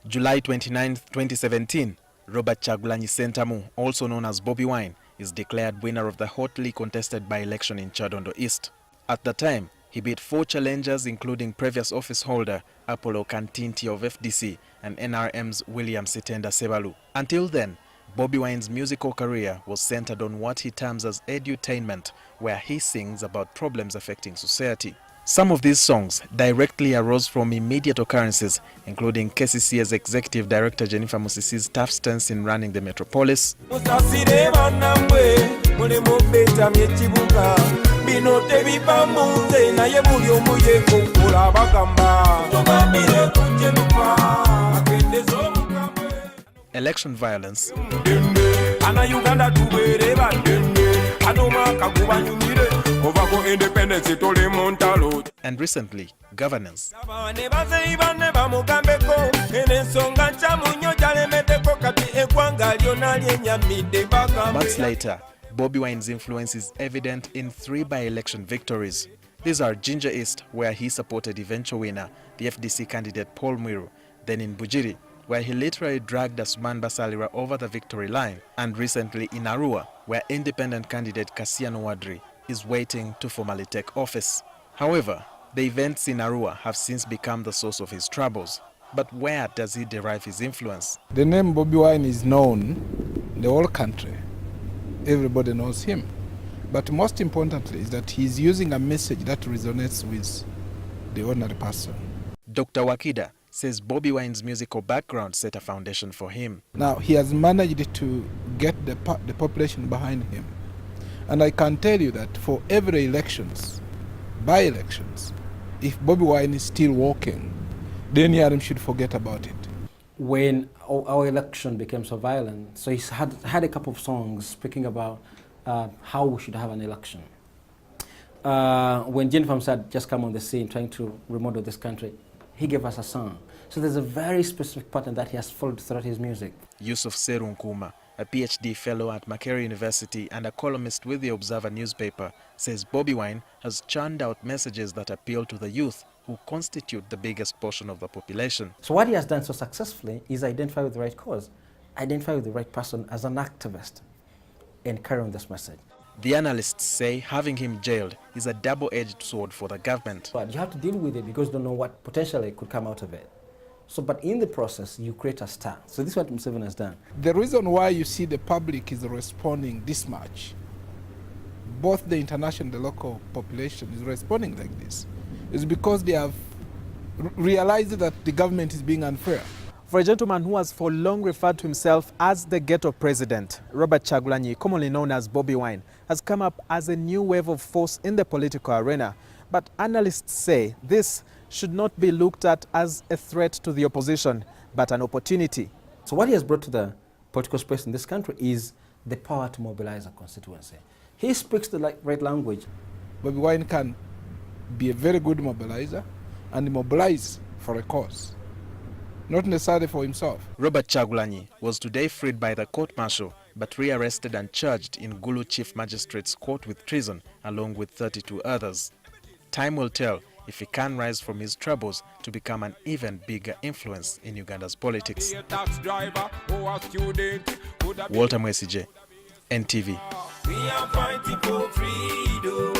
July 29, 2017, Robert Kyagulanyi Ssentamu, also known as Bobi Wine, is declared winner of the hotly contested by-election in Kyadondo East. At the time, he beat 4 challengers including previous office holder Apollo Kantinti of FDC and NRM's William Sitenda Sebalu. Until then, Bobi Wine's musical career was centered on what he terms as edutainment, where he sings about problems affecting society. Some of these songs directly arose from immediate occurrences, including KCCA's Executive Director Jennifer Musisi's tough stance in running the metropolis, election violence, and recently, governance. Months later, Bobi Wine's influence is evident in 3 by-election victories. These are Jinja East, where he supported eventual winner, the FDC candidate Paul Mwiru, then in Bujiri, where he literally dragged Asuman Basalirwa over the victory line, and recently in Arua, where independent candidate Kassiano Wadri is waiting to formally take office. However, the events in Arua have since become the source of his troubles. But where does he derive his influence? The name Bobi Wine is known in the whole country. Everybody knows him. But most importantly is that he's using a message that resonates with the ordinary person. Dr. Wakida says Bobi Wine's musical background set a foundation for him. Now, he has managed to get the population behind him. And I can tell you that for every elections, by-elections, if Bobi Wine is still walking, then NRM should forget about it. When our election became so violent, so he's had a couple of songs speaking about how we should have an election. When Jennifer said just come on the scene trying to remodel this country, he gave us a song. So there's a very specific pattern that he has followed throughout his music. Yusuf Seru Nkuma, a PhD fellow at Makerere University and a columnist with the Observer newspaper, says Bobi Wine has churned out messages that appeal to the youth, who constitute the biggest portion of the population. So what he has done so successfully is identify with the right cause, identify with the right person as an activist, and carry on this message. The analysts say having him jailed is a double-edged sword for the government. But you have to deal with it because you don't know what potentially could come out of it. So, but in the process, you create a star. So this is what Museveni has done. The reason why you see the public is responding this much, both the international and the local population is responding like this, is because they have realized that the government is being unfair. For a gentleman who has for long referred to himself as the ghetto president, Robert Kyagulanyi, commonly known as Bobi Wine, has come up as a new wave of force in the political arena. But analysts say this should not be looked at as a threat to the opposition, but an opportunity. So what he has brought to the political space in this country is the power to mobilize a constituency. He speaks the right language. Bobi Wine can be a very good mobilizer and mobilize for a cause, not necessarily for himself. Robert Kyagulanyi was today freed by the court-martial, but rearrested and charged in Gulu Chief Magistrate's Court with treason, along with 32 others. Time will tell if he can rise from his troubles to become an even bigger influence in Uganda's politics. Walter Mwesije, NTV. We are fighting for freedom.